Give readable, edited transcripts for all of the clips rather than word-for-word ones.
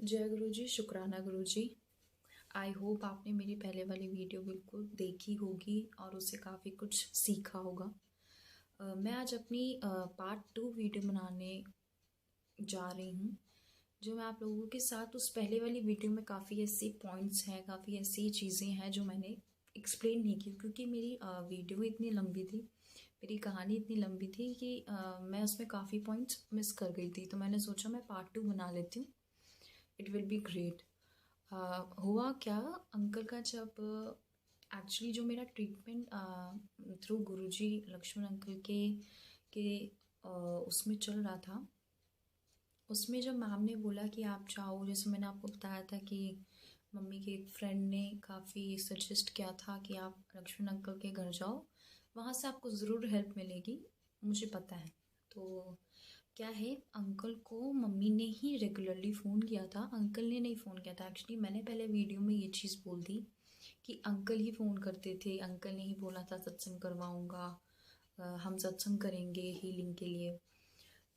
जय गुरु जी, शुक्राना गुरु जी। I hope आपने मेरी पहले वाली वीडियो बिल्कुल देखी होगी और उससे काफ़ी कुछ सीखा होगा। मैं आज अपनी पार्ट 2 वीडियो बनाने जा रही हूँ, जो मैं आप लोगों के साथ उस पहले वाली वीडियो में काफ़ी ऐसे पॉइंट्स हैं, काफ़ी ऐसी चीज़ें हैं जो मैंने एक्सप्लेन नहीं की, क्योंकि मेरी वीडियो इतनी लंबी थी, मेरी कहानी इतनी लंबी थी कि मैं उसमें काफ़ी पॉइंट्स मिस कर गई थी। तो मैंने सोचा मैं पार्ट 2 बना लेती हूँ, इट विल बी ग्रेट। हुआ क्या, अंकल का जब एक्चुअली जो मेरा ट्रीटमेंट थ्रू गुरुजी लक्ष्मण अंकल के उसमें चल रहा था, उसमें जब मैम ने बोला कि आप जाओ, जैसे मैंने आपको बताया था कि मम्मी के एक फ्रेंड ने काफ़ी सजेस्ट किया था कि आप लक्ष्मण अंकल के घर जाओ, वहाँ से आपको ज़रूर हेल्प मिलेगी, मुझे पता है। तो क्या है, अंकल को मम्मी ने ही रेगुलरली फ़ोन किया था, अंकल ने नहीं फ़ोन किया था। एक्चुअली मैंने पहले वीडियो में ये चीज़ बोल दी कि अंकल ही फ़ोन करते थे, अंकल ने ही बोला था सत्संग करवाऊँगा, हम सत्संग करेंगे हीलिंग के लिए।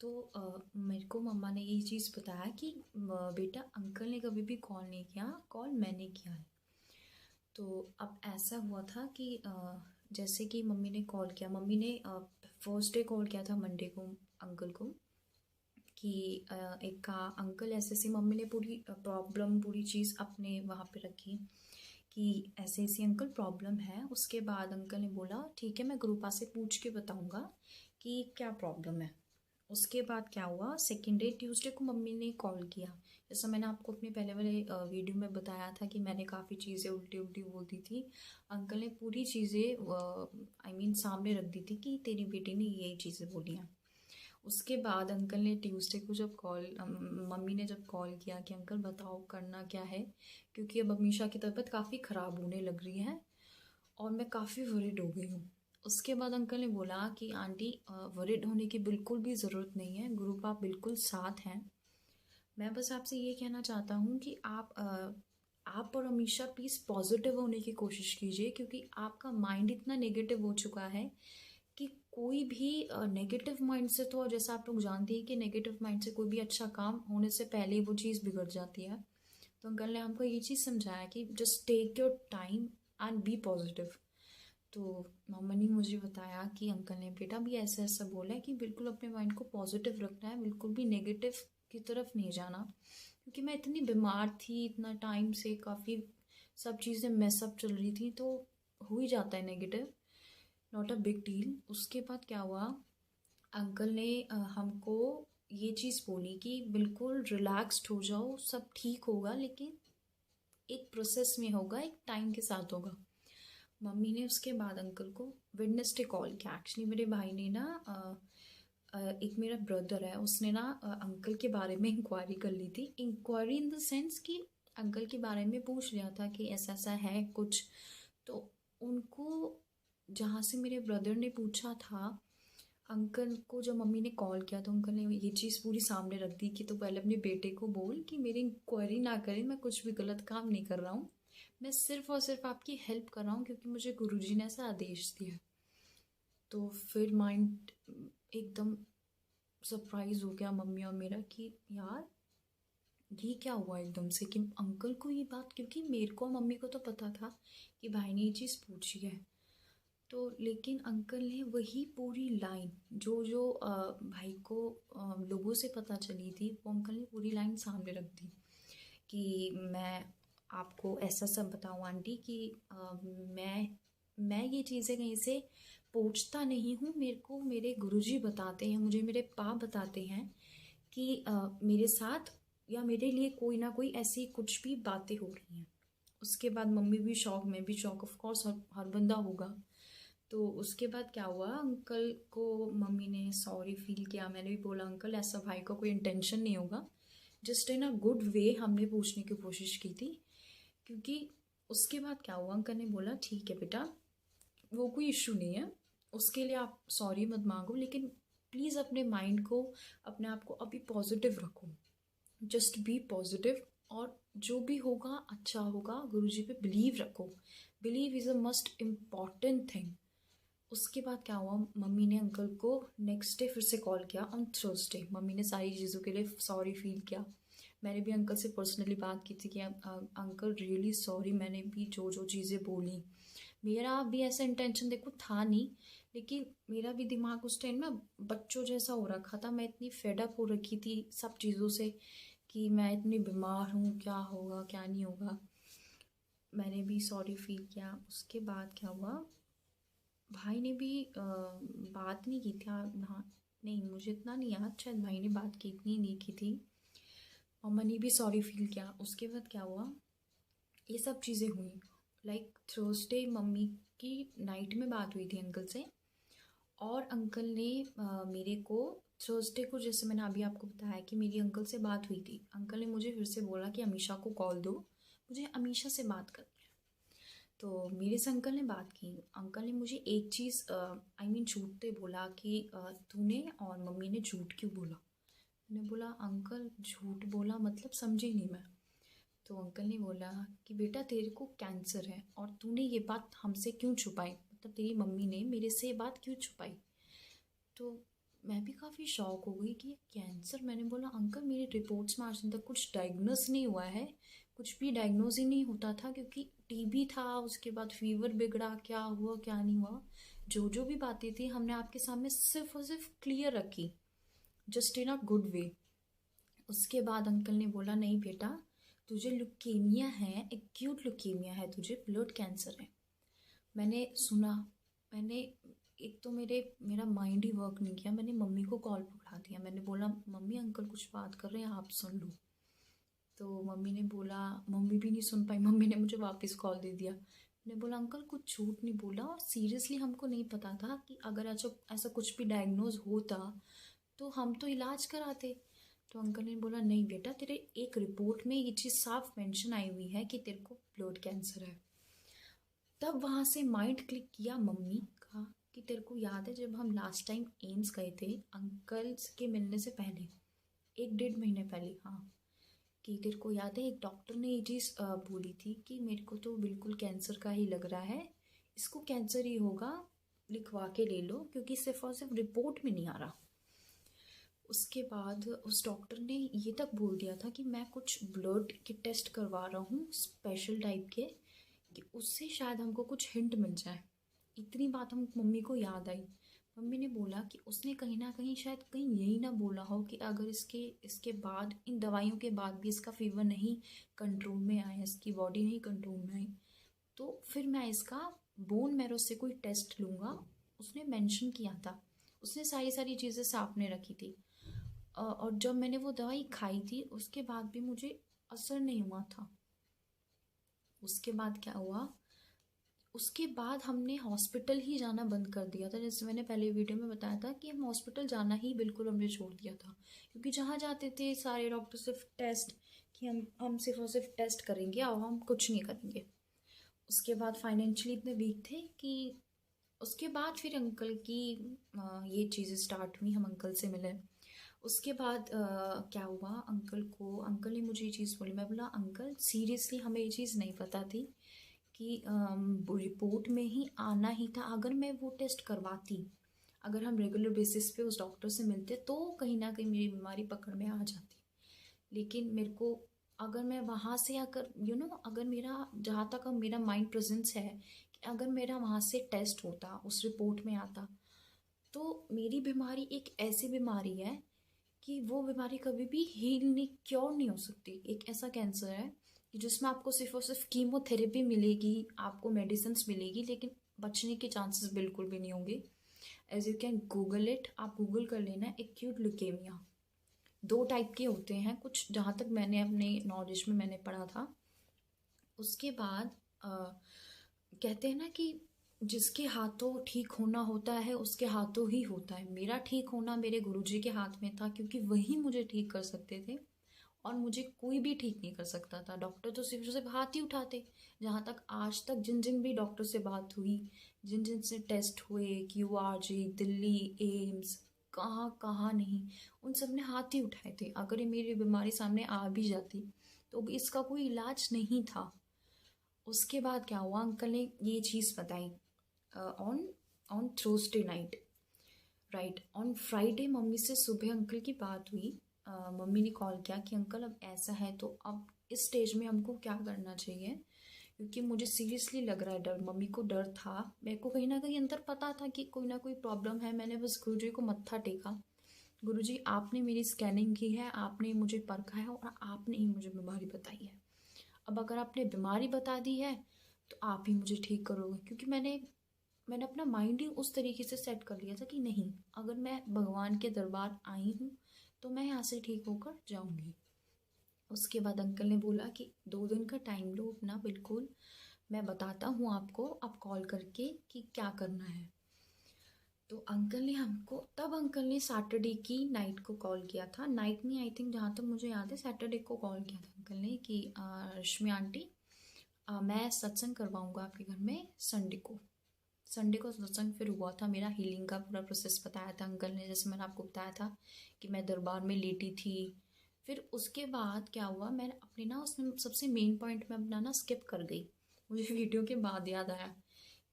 तो मेरे को मम्मा ने ये चीज़ बताया कि बेटा अंकल ने कभी भी कॉल नहीं किया, कॉल मैंने किया है। तो अब ऐसा हुआ था कि जैसे कि मम्मी ने कॉल किया, मम्मी ने फर्स्ट डे कॉल किया था मंडे को अंकल को कि एक का अंकल ऐसे ऐसी, मम्मी ने पूरी प्रॉब्लम पूरी चीज़ अपने वहाँ पे रखी कि ऐसे ऐसी अंकल प्रॉब्लम है। उसके बाद अंकल ने बोला ठीक है, मैं ग्रुपा से पूछ के बताऊँगा कि क्या प्रॉब्लम है। उसके बाद क्या हुआ, सेकेंड डे ट्यूसडे को मम्मी ने कॉल किया। जैसा मैंने आपको अपने पहले वाले वीडियो में बताया था कि मैंने काफ़ी चीज़ें उल्टी उल्टी बोल दी थी, अंकल ने पूरी चीज़ें आई मीन सामने रख दी थी कि तेरी बेटी ने यही चीज़ें बोली हैं। उसके बाद अंकल ने ट्यूसडे को जब मम्मी ने जब कॉल किया कि अंकल बताओ करना क्या है, क्योंकि अब अमीशा की तबीयत काफ़ी ख़राब होने लग रही है और मैं काफ़ी वरिड हो गई हूँ। उसके बाद अंकल ने बोला कि आंटी वरिड होने की बिल्कुल भी ज़रूरत नहीं है, गुरु आप बिल्कुल साथ हैं। मैं बस आपसे ये कहना चाहता हूँ कि आप और अमीशा प्लीज़ पॉजिटिव होने की कोशिश कीजिए, क्योंकि आपका माइंड इतना नेगेटिव हो चुका है कि कोई भी नेगेटिव माइंड से, तो जैसा आप लोग जानते हैं कि नेगेटिव माइंड से कोई भी अच्छा काम होने से पहले ही वो चीज़ बिगड़ जाती है। तो अंकल ने हमको ये चीज़ समझाया कि just take your time and be positive. तो मम्मा ने मुझे बताया कि अंकल ने बेटा भी ऐसा ऐसा बोला है कि बिल्कुल अपने माइंड को पॉजिटिव रखना है, बिल्कुल भी नेगेटिव की तरफ नहीं जाना, क्योंकि मैं इतनी बीमार थी इतना टाइम से, काफ़ी सब चीज़ें मैसअप चल रही थी, तो हो ही जाता है negative, not a big deal. उसके बाद क्या हुआ, अंकल ने हमको ये चीज़ बोली कि बिल्कुल रिलैक्स्ड हो जाओ, सब ठीक होगा, लेकिन एक प्रोसेस में होगा, एक टाइम के साथ होगा। मम्मी ने उसके बाद अंकल को वेडनेसडे कॉल किया। एक्चुअली मेरे भाई ने ना एक मेरा ब्रदर है, उसने ना अंकल के बारे में इंक्वायरी कर ली थी, इंक्वायरी इन द सेंस कि अंकल के बारे में पूछ लिया था कि ऐसा ऐसा है कुछ। तो उनको जहाँ से मेरे ब्रदर ने पूछा था, अंकल को जब मम्मी ने कॉल किया तो अंकल ने ये चीज़ पूरी सामने रख दी कि तो पहले अपने बेटे को बोल कि मेरी इंक्वायरी ना करें, मैं कुछ भी गलत काम नहीं कर रहा हूँ, मैं सिर्फ और सिर्फ आपकी हेल्प कर रहा हूँ क्योंकि मुझे गुरुजी ने ऐसा आदेश दिया। तो फिर माइंड एकदम सरप्राइज हो गया मम्मी और मेरा कि यार ये क्या हुआ एकदम से कि अंकल को ये बात, क्योंकि मेरे को मम्मी को तो पता था कि भाई ने ये चीज़ पूछी है, तो लेकिन अंकल ने वही पूरी लाइन जो जो भाई को लोगों से पता चली थी, वो अंकल ने पूरी लाइन सामने रख दी कि मैं आपको ऐसा सब बताऊँ आंटी कि मैं ये चीज़ें कहीं से पूछता नहीं हूँ, मेरे को मेरे गुरुजी बताते हैं, मुझे मेरे पा बताते हैं कि मेरे साथ या मेरे लिए कोई ना कोई ऐसी कुछ भी बातें हो रही हैं। उसके बाद मम्मी भी शौक, मैं भी शौक, ऑफ कोर्स हर बंदा होगा। तो उसके बाद क्या हुआ, अंकल को मम्मी ने सॉरी फील किया, मैंने भी बोला अंकल ऐसा भाई का कोई इंटेंशन नहीं होगा, just in a good way हमने पूछने की कोशिश की थी। क्योंकि उसके बाद क्या हुआ, अंकल ने बोला ठीक है बेटा, वो कोई इशू नहीं है, उसके लिए आप सॉरी मत मांगो, लेकिन प्लीज़ अपने माइंड को, अपने आप को अभी पॉजिटिव रखो, जस्ट बी पॉजिटिव, और जो भी होगा अच्छा होगा, गुरुजी पे बिलीव रखो, believe is a must important thing. उसके बाद क्या हुआ, मम्मी ने अंकल को नेक्स्ट डे फिर से कॉल किया ऑन थर्सडे, मम्मी ने सारी चीज़ों के लिए सॉरी फील किया, मैंने भी अंकल से पर्सनली बात की थी कि अंकल रियली सॉरी, मैंने भी जो जो चीज़ें बोली, मेरा भी ऐसा इंटेंशन देखो था नहीं, लेकिन मेरा भी दिमाग उस टाइम ना बच्चों जैसा हो रखा था। मैं इतनी फेडअप हो रखी थी सब चीज़ों से कि मैं इतनी बीमार हूँ, क्या होगा क्या नहीं होगा। मैंने भी सॉरी फील किया। उसके बाद क्या हुआ, भाई ने भी बात नहीं की थी। हाँ, नहीं मुझे इतना नहीं याद, शायद भाई ने बात की इतनी नहीं की थी। मम्मा ने भी सॉरी फील किया। उसके बाद क्या हुआ, ये सब चीज़ें हुई। लाइक थर्सडे मम्मी की नाइट में बात हुई थी अंकल से, और अंकल ने मेरे को थर्सडे को, जैसे मैंने अभी आपको बताया कि मेरी अंकल से बात हुई थी, अंकल ने मुझे फिर से बोला कि अमीशा को कॉल दो, मुझे अमीशा से बात करनी है। तो मेरे से अंकल ने बात की। अंकल ने मुझे एक चीज़ आई मीन झूठते बोला कि तूने और मम्मी ने झूठ क्यों बोला। मैंने बोला अंकल झूठ बोला मतलब समझी नहीं मैं। तो अंकल ने बोला कि बेटा तेरे को कैंसर है और तूने ये बात हमसे क्यों छुपाई, मतलब तेरी मम्मी ने मेरे से ये बात क्यों छुपाई। तो मैं भी काफ़ी शॉक हो गई कि कैंसर। मैंने बोला अंकल मेरी रिपोर्ट्स में आज तक कुछ डायग्नोस नहीं हुआ है, कुछ भी डायग्नोस ही नहीं होता था, क्योंकि टीबी था, उसके बाद फीवर बिगड़ा, क्या हुआ क्या नहीं हुआ, जो जो भी बातें थी हमने आपके सामने सिर्फ और सिर्फ क्लियर रखी, just in a good way. उसके बाद अंकल ने बोला नहीं बेटा, तुझे लुकेमिया है, एक्यूट लुकेमिया है, तुझे ब्लड कैंसर है। मैंने सुना, मैंने एक तो मेरा माइंड ही वर्क नहीं किया। मैंने मम्मी को कॉल पकड़ा दिया। मैंने बोला मम्मी अंकल कुछ बात कर रहे हैं, आप सुन लो। तो मम्मी ने बोला, मम्मी भी नहीं सुन पाई, मम्मी ने मुझे वापस कॉल दे दिया। मैंने बोला अंकल कुछ झूठ नहीं बोला, और सीरियसली हमको नहीं पता था कि अगर ऐसा ऐसा कुछ भी डायग्नोज होता तो हम तो इलाज कराते। तो अंकल ने बोला नहीं बेटा, तेरे एक रिपोर्ट में ये चीज़ साफ मेंशन आई हुई है कि तेरे को ब्लड कैंसर है। तब वहाँ से माइंड क्लिक किया मम्मी का कि तेरे को याद है जब हम लास्ट टाइम एम्स गए थे अंकल के मिलने से पहले, 1-1.5 महीने पहले, हाँ, कि तेरे को याद है एक डॉक्टर ने ये चीज़ बोली थी कि मेरे को तो बिल्कुल कैंसर का ही लग रहा है, इसको कैंसर ही होगा, लिखवा के ले लो, क्योंकि सिर्फ और सिर्फ रिपोर्ट में नहीं आ रहा। उसके बाद उस डॉक्टर ने ये तक बोल दिया था कि मैं कुछ ब्लड के टेस्ट करवा रहा हूँ स्पेशल टाइप के, कि उससे शायद हमको कुछ हिंट मिल जाए। इतनी बात हम मम्मी को याद आई। मम्मी ने बोला कि उसने कहीं ना कहीं शायद कहीं यही ना बोला हो कि अगर इसके बाद इन दवाइयों के बाद भी इसका फीवर नहीं कंट्रोल में आया, इसकी बॉडी नहीं कंट्रोल में आई, तो फिर मैं इसका बोन मैरो से कोई टेस्ट लूँगा। उसने मेंशन किया था, उसने सारी सारी चीज़ें सामने रखी थी। और जब मैंने वो दवाई खाई थी उसके बाद भी मुझे असर नहीं हुआ था। उसके बाद क्या हुआ, उसके बाद हमने हॉस्पिटल ही जाना बंद कर दिया था। जैसे मैंने पहले वीडियो में बताया था कि हम हॉस्पिटल जाना ही बिल्कुल हमने छोड़ दिया था, क्योंकि जहाँ जाते थे सारे डॉक्टर सिर्फ टेस्ट, कि हम सिर्फ और सिर्फ टेस्ट करेंगे और हम कुछ नहीं करेंगे। उसके बाद फाइनेंशियली इतने वीक थे कि उसके बाद फिर अंकल की ये चीज़ें स्टार्ट हुई, हम अंकल से मिले। उसके बाद क्या हुआ, अंकल ने मुझे ये चीज़ बोली। मैं बोला अंकल सीरियसली हमें ये चीज़ नहीं पता थी कि रिपोर्ट में ही आना ही था। अगर मैं वो टेस्ट करवाती, अगर हम रेगुलर बेसिस पे उस डॉक्टर से मिलते तो कहीं ना कहीं मेरी बीमारी पकड़ में आ जाती। लेकिन मेरे को, अगर मैं वहाँ से अगर अगर मेरा, जहाँ तक मेरा माइंड प्रेजेंस है, कि अगर मेरा वहाँ से टेस्ट होता, उस रिपोर्ट में आता, तो मेरी बीमारी एक ऐसी बीमारी है कि वो बीमारी कभी भी हील नहीं, क्योर नहीं हो सकती। एक ऐसा कैंसर है कि जिसमें आपको सिर्फ और सिर्फ कीमोथेरेपी मिलेगी, आपको मेडिसिन मिलेगी, लेकिन बचने के चांसेस बिल्कुल भी नहीं होंगे। As you can Google it, आप गूगल कर लेना एक्यूट ल्यूकेमिया। 2 टाइप के होते हैं कुछ, जहाँ तक मैंने अपने नॉलेज में मैंने पढ़ा था। उसके बाद कहते हैं ना कि जिसके हाथों ठीक होना होता है उसके हाथों ही होता है। मेरा ठीक होना मेरे गुरुजी के हाथ में था, क्योंकि वही मुझे ठीक कर सकते थे, और मुझे कोई भी ठीक नहीं कर सकता था। डॉक्टर तो सिर्फ सिर्फ हाथ ही उठाते। जहाँ तक आज तक जिन जिन भी डॉक्टर से बात हुई, जिन जिन से टेस्ट हुए, QRG, दिल्ली एम्स, कहाँ कहाँ नहीं, उन सब ने हाथ ही उठाए थे। अगर ये मेरी बीमारी सामने आ भी जाती तो भी इसका कोई इलाज नहीं था। उसके बाद क्या हुआ, अंकल ने ये चीज़ बताई on Thursday night, right. On Friday mummy से सुबह अंकल की बात हुई। मम्मी ने कॉल किया कि अंकल अब ऐसा है तो अब इस स्टेज में हमको क्या करना चाहिए, क्योंकि मुझे सीरियसली लग रहा है डर। मम्मी को डर था, मेरे को कहीं ना कहीं अंदर पता था कि कोई ना कोई प्रॉब्लम है। मैंने बस गुरुजी को मत्था टेका, गुरुजी आपने मेरी स्कैनिंग की है, आपने मुझे परखा है और आपने ही मुझे बीमारी बताई है। अब अगर आपने बीमारी बता दी है तो आप ही मुझे ठीक करोगे, क्योंकि मैंने अपना माइंड ही उस तरीके से सेट कर लिया था कि नहीं, अगर मैं भगवान के दरबार आई हूँ तो मैं यहाँ से ठीक होकर जाऊँगी। उसके बाद अंकल ने बोला कि 2 दिन का टाइम लो अपना, बिल्कुल मैं बताता हूँ आपको, आप कॉल करके कि क्या करना है। तो अंकल ने हमको, तब अंकल ने सैटरडे की नाइट को कॉल किया था, नाइट नहीं आई थिंक, जहाँ तक मुझे याद है सैटरडे को कॉल किया था अंकल ने कि रश्मि आंटी मैं सत्संग करवाऊँगा आपके घर में संडे को सत्संग फिर हुआ था। मेरा हीलिंग का पूरा प्रोसेस बताया था अंकल ने, जैसे मैंने आपको बताया था कि मैं दरबार में लेटी थी। फिर उसके बाद क्या हुआ, मैंने अपने ना उसमें सबसे मेन पॉइंट में अपना ना स्किप कर गई, मुझे वीडियो के बाद याद आया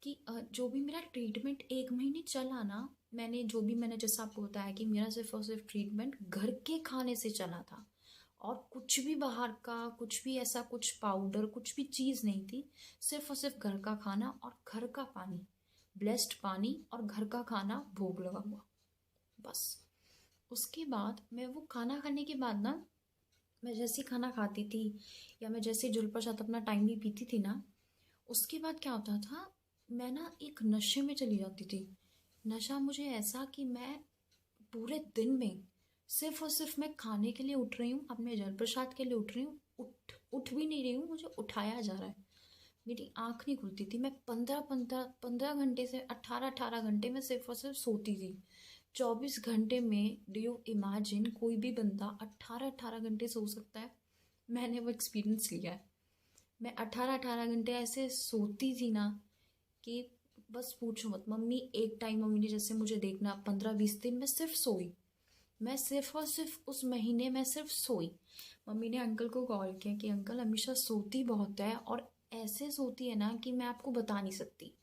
कि जो भी मेरा ट्रीटमेंट 1 महीने चला ना, मैंने जैसा आपको बताया कि मेरा सिर्फ और सिर्फ ट्रीटमेंट घर के खाने से चला था, और कुछ भी बाहर का, कुछ भी ऐसा कुछ पाउडर कुछ भी चीज़ नहीं थी, सिर्फ और सिर्फ घर का खाना और घर का पानी, ब्लेस्ड पानी और घर का खाना भोग लगा हुआ, बस। उसके बाद मैं वो खाना खाने के बाद ना, मैं जैसे खाना खाती थी या मैं जैसे जुल प्रसाद अपना टाइम भी पीती थी ना, उसके बाद क्या होता था, मैं ना एक नशे में चली जाती थी। नशा मुझे ऐसा कि मैं पूरे दिन में सिर्फ और सिर्फ मैं खाने के लिए उठ रही हूँ, अपने जल प्रसाद के लिए उठ रही हूँ, उठ भी नहीं रही हूँ, मुझे उठाया जा रहा है, मेरी आँख नहीं खुलती थी। मैं 15 घंटे से 18 घंटे में सिर्फ और सिर्फ सोती थी। 24 घंटे में डू यू इमेजिन कोई भी बंदा 18 घंटे सो सकता है? मैंने वो एक्सपीरियंस लिया है। मैं 18 घंटे ऐसे सोती थी ना कि बस पूछो मत। एक टाइम मम्मी ने जैसे मुझे देखना 15-20 दिन मैं सिर्फ सोई, मैं सिर्फ और सिर्फ उस महीने में सिर्फ सोई। मम्मी ने अंकल को कॉल किया कि अंकल हमेशा सोती बहुत है और ऐसे सोती है ना कि मैं आपको बता नहीं सकती।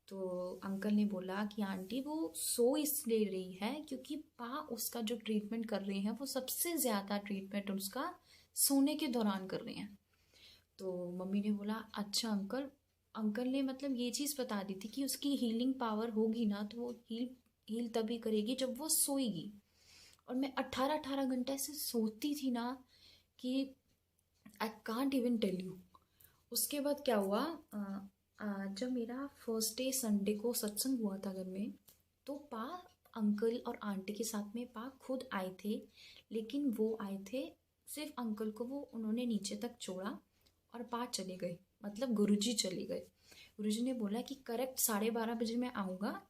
तो अंकल ने बोला कि आंटी वो सो इसलिए रही है क्योंकि पा उसका जो ट्रीटमेंट कर रहे हैं वो सबसे ज़्यादा ट्रीटमेंट उसका सोने के दौरान कर रहे हैं। तो मम्मी ने बोला अच्छा अंकल, अंकल ने मतलब ये चीज़ बता दी थी कि उसकी हीलिंग पावर होगी ना तो वो हील तभी करेगी जब वो सोएगी। और मैं 18 घंटे से सोती थी ना कि I can't even tell you. उसके बाद क्या हुआ, जब मेरा फर्स्ट डे संडे को सत्संग हुआ था घर में, तो पा अंकल और आंटी के साथ में पा खुद आए थे, लेकिन वो आए थे सिर्फ अंकल को वो उन्होंने नीचे तक छोड़ा और पा चले गए, मतलब गुरुजी चले गए। गुरुजी ने बोला कि करेक्ट 12:30 बजे मैं आऊँगा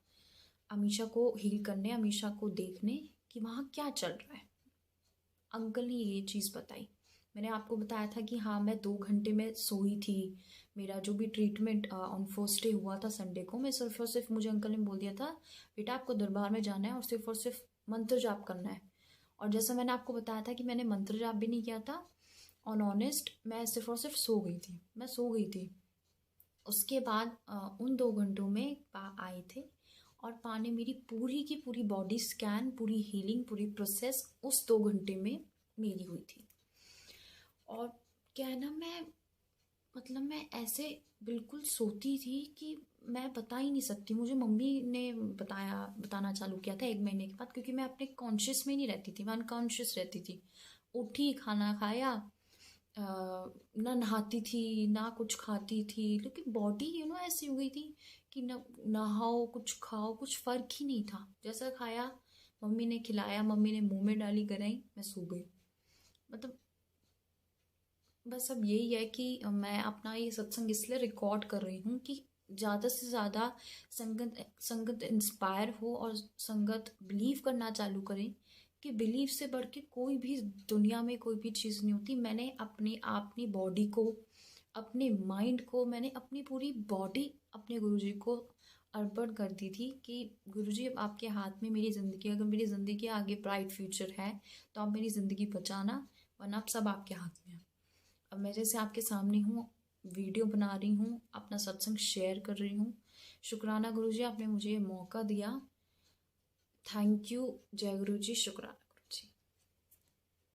अमीशा को हील करने, अमीशा को देखने कि वहाँ क्या चल रहा है। अंकल ने ये चीज़ बताई। मैंने आपको बताया था कि हाँ मैं 2 घंटे में सोई थी। मेरा जो भी ट्रीटमेंट ऑन फर्स्ट डे हुआ था संडे को, मैं सिर्फ और सिर्फ, मुझे अंकल ने बोल दिया था बेटा आपको दरबार में जाना है और सिर्फ मंत्र जाप करना है। और जैसा मैंने आपको बताया था कि मैंने मंत्र जाप भी नहीं किया था, ऑन ऑनेस्ट मैं सिर्फ और सिर्फ सो गई थी, मैं सो गई थी। उसके बाद उन 2 घंटों में पा आए थे और पा ने मेरी पूरी की पूरी बॉडी स्कैन, पूरी हीलिंग, पूरी प्रोसेस उस 2 घंटे में मेरी हुई थी। और क्या है ना, मैं ऐसे बिल्कुल सोती थी कि मैं बता ही नहीं सकती। मुझे मम्मी ने बताना चालू किया था 1 महीने के बाद, क्योंकि मैं अपने कॉन्शियस में नहीं रहती थी, मैं अनकॉन्शियस रहती थी। उठी, खाना खाया, ना नहाती थी ना कुछ खाती थी, लेकिन बॉडी ऐसी हो गई थी कि ना नहाओ कुछ खाओ कुछ फ़र्क ही नहीं था। जैसा खाया, मम्मी ने खिलाया, मम्मी ने मुंह में डाली गराई, मैं सो गई। मतलब बस अब यही है कि मैं अपना ये सत्संग इसलिए रिकॉर्ड कर रही हूँ कि ज़्यादा से ज़्यादा संगत इंस्पायर हो और संगत बिलीव करना चालू करें कि बिलीव से बढ़ के कोई भी दुनिया में कोई भी चीज़ नहीं होती। मैंने अपनी बॉडी को, अपने माइंड को, मैंने अपनी पूरी बॉडी अपने गुरुजी को अर्पण कर दी थी कि गुरुजी अब आपके हाथ में मेरी ज़िंदगी, अगर मेरी ज़िंदगी आगे ब्राइट फ्यूचर है तो आप मेरी ज़िंदगी बचाना, वरना अब सब आपके हाथ में है। अब मैं जैसे आपके सामने हूँ, वीडियो बना रही हूँ, अपना सत्संग शेयर कर रही हूँ। शुक्राना गुरुजी, आपने मुझे ये मौका दिया। Thank you. जय गुरुजी, शुक्राना।